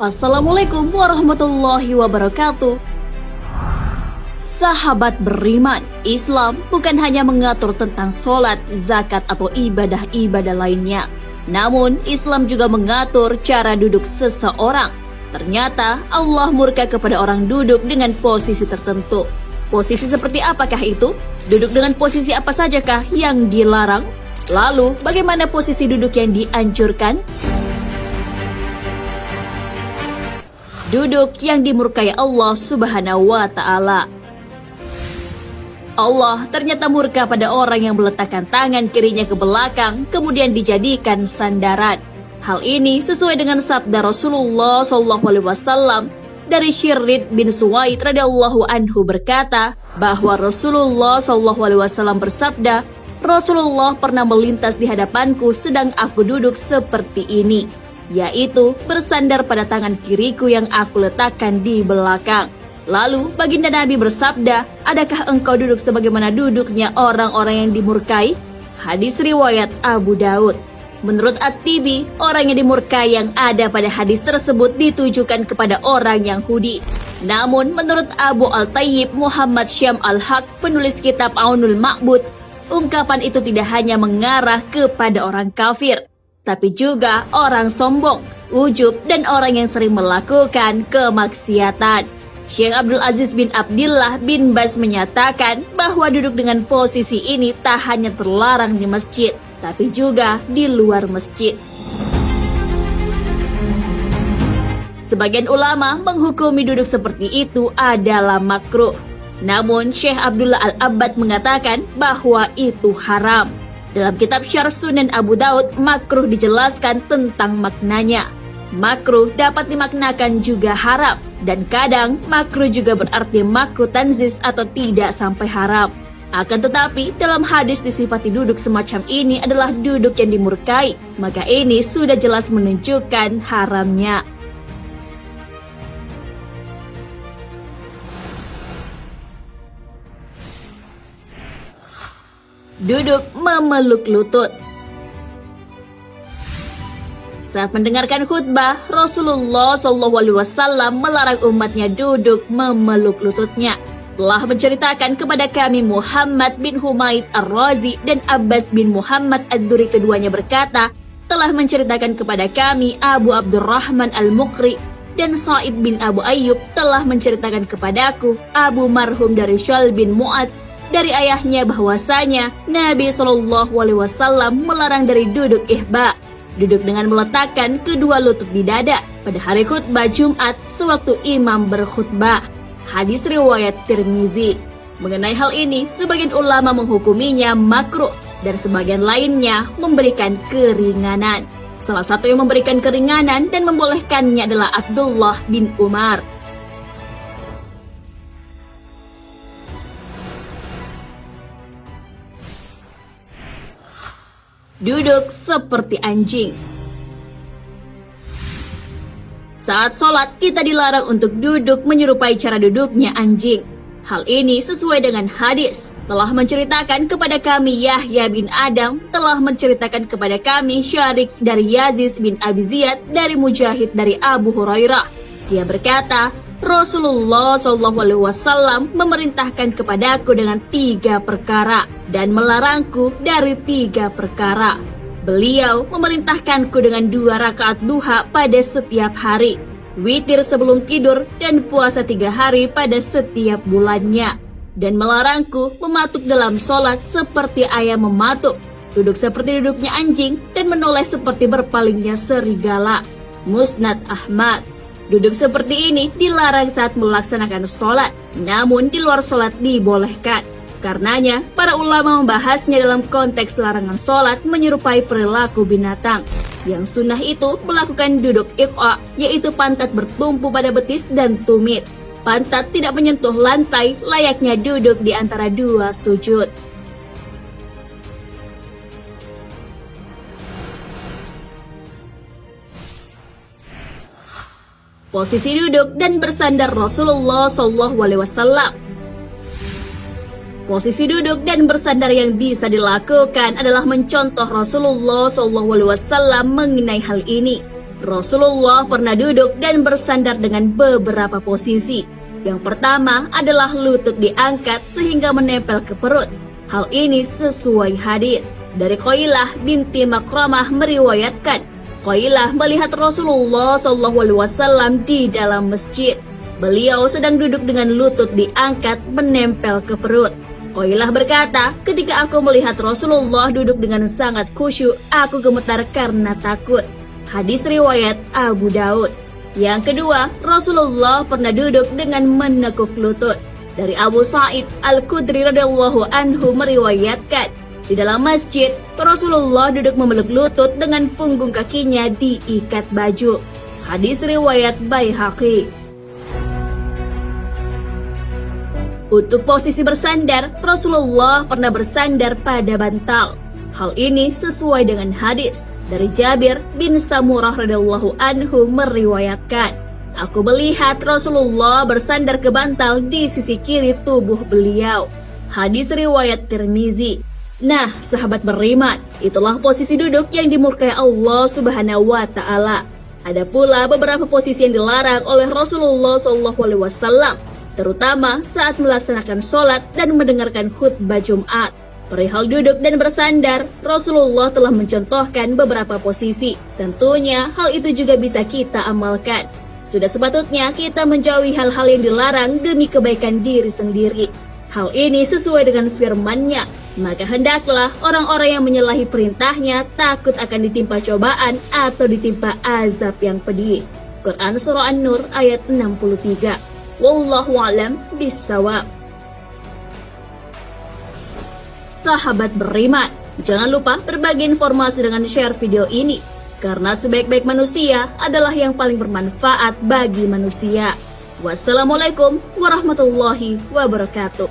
Assalamualaikum warahmatullahi wabarakatuh. Sahabat beriman, Islam bukan hanya mengatur tentang sholat, zakat, atau ibadah-ibadah lainnya. Namun, Islam juga mengatur cara duduk seseorang. Ternyata, Allah murka kepada orang duduk dengan posisi tertentu. Posisi seperti apakah itu? Duduk dengan posisi apa sajakah yang dilarang? Lalu, bagaimana posisi duduk yang dianjurkan? Duduk yang dimurkai Allah Subhanahu wa Ta'ala. Allah ternyata murka pada orang yang meletakkan tangan kirinya ke belakang, kemudian dijadikan sandaran. Hal ini sesuai dengan sabda Rasulullah SAW dari Syirrid bin Suwaid radhiyallahu anhu berkata bahwa Rasulullah SAW bersabda, Rasulullah pernah melintas di hadapanku sedang aku duduk seperti ini, yaitu bersandar pada tangan kiriku yang aku letakkan di belakang. Lalu baginda Nabi bersabda, adakah engkau duduk sebagaimana duduknya orang-orang yang dimurkai? Hadis riwayat Abu Daud. Menurut At-Tibi, orang yang dimurkai yang ada pada hadis tersebut ditujukan kepada orang Yahudi. Namun menurut Abu Al-Tayyib Muhammad Syam Al-Haq, penulis kitab Aunul Ma'bud, ungkapan itu tidak hanya mengarah kepada orang kafir, tapi juga orang sombong, ujub, dan orang yang sering melakukan kemaksiatan. Syekh Abdul Aziz bin Abdillah bin Baz menyatakan bahwa duduk dengan posisi ini tak hanya terlarang di masjid, tapi juga di luar masjid. Sebagian ulama menghukumi duduk seperti itu adalah makruh. Namun Syekh Abdullah Al-Abbad mengatakan bahwa itu haram. Dalam kitab Syarh Sunan Abu Daud, makruh dijelaskan tentang maknanya. Makruh dapat dimaknakan juga haram, dan kadang makruh juga berarti makruh tanzis atau tidak sampai haram. Akan tetapi, dalam hadis disifati duduk semacam ini adalah duduk yang dimurkai, maka ini sudah jelas menunjukkan haramnya. Duduk memeluk lutut. Saat mendengarkan khutbah, Rasulullah SAW melarang umatnya duduk memeluk lututnya. Telah menceritakan kepada kami Muhammad bin Humaid Ar-Razi dan Abbas bin Muhammad Ad-Duri, keduanya berkata, telah menceritakan kepada kami Abu Abdurrahman Al-Muqri dan Sa'id bin Abu Ayyub telah menceritakan kepadaku Abu Marhum dari Syal bin Mu'ad dari ayahnya bahwasanya Nabi SAW melarang dari duduk ihba, duduk dengan meletakkan kedua lutut di dada pada hari khutbah Jumat sewaktu imam berkhutbah. Hadis riwayat Tirmizi. Mengenai hal ini, sebagian ulama menghukuminya makruh dan sebagian lainnya memberikan keringanan. Salah satu yang memberikan keringanan dan membolehkannya adalah Abdullah bin Umar. Duduk seperti anjing. Saat sholat, kita dilarang untuk duduk menyerupai cara duduknya anjing. Hal ini sesuai dengan hadis. Telah menceritakan kepada kami Yahya bin Adam, telah menceritakan kepada kami Syarik dari Yazid bin Abi Ziyad, dari Mujahid dari Abu Hurairah. Dia berkata, Rasulullah SAW memerintahkan kepadaku dengan 3 perkara dan melarangku dari 3 perkara. Beliau memerintahkanku dengan 2 rakaat duha pada setiap hari, witir sebelum tidur, dan puasa 3 hari pada setiap bulannya, dan melarangku mematuk dalam sholat seperti ayam mematuk, duduk seperti duduknya anjing, dan menoleh seperti berpalingnya serigala. Musnad Ahmad. Duduk seperti ini dilarang saat melaksanakan sholat, namun di luar sholat dibolehkan. Karenanya, para ulama membahasnya dalam konteks larangan sholat menyerupai perilaku binatang. Yang sunnah itu melakukan duduk iqa, yaitu pantat bertumpu pada betis dan tumit. Pantat tidak menyentuh lantai, layaknya duduk di antara 2 sujud. Posisi duduk dan bersandar Rasulullah SAW. Posisi duduk dan bersandar yang bisa dilakukan adalah mencontoh Rasulullah SAW mengenai hal ini. Rasulullah pernah duduk dan bersandar dengan beberapa posisi. Yang pertama adalah lutut diangkat sehingga menempel ke perut. Hal ini sesuai hadis. Dari Qailah binti Makramah meriwayatkan, Qailah melihat Rasulullah SAW di dalam masjid. Beliau sedang duduk dengan lutut diangkat menempel ke perut. Qailah berkata, ketika aku melihat Rasulullah duduk dengan sangat khusyuk, aku gemetar karena takut. Hadis riwayat Abu Daud. Yang kedua, Rasulullah pernah duduk dengan menekuk lutut. Dari Abu Sa'id Al-Khudri radhiyallahu anhu meriwayatkan, di dalam masjid, Rasulullah duduk memeluk lutut dengan punggung kakinya diikat baju. Hadis riwayat Baihaqi. Untuk posisi bersandar, Rasulullah pernah bersandar pada bantal. Hal ini sesuai dengan hadis dari Jabir bin Samurah radhiyallahu anhu meriwayatkan, aku melihat Rasulullah bersandar ke bantal di sisi kiri tubuh beliau. Hadis riwayat Tirmizi. Nah, sahabat beriman, itulah posisi duduk yang dimurkai Allah Subhanahu wa taala. Ada pula beberapa posisi yang dilarang oleh Rasulullah SAW, terutama saat melaksanakan sholat dan mendengarkan khutbah Jumat. Perihal duduk dan bersandar, Rasulullah telah mencontohkan beberapa posisi. Tentunya hal itu juga bisa kita amalkan. Sudah sepatutnya kita menjauhi hal-hal yang dilarang demi kebaikan diri sendiri. Hal ini sesuai dengan firman-Nya. Maka hendaklah orang-orang yang menyalahi perintahnya takut akan ditimpa cobaan atau ditimpa azab yang pedih. Quran Surah An-Nur ayat 63. Wallahu a'lam bissawab. Sahabat beriman, jangan lupa berbagi informasi dengan share video ini, karena sebaik-baik manusia adalah yang paling bermanfaat bagi manusia. Wassalamualaikum warahmatullahi wabarakatuh.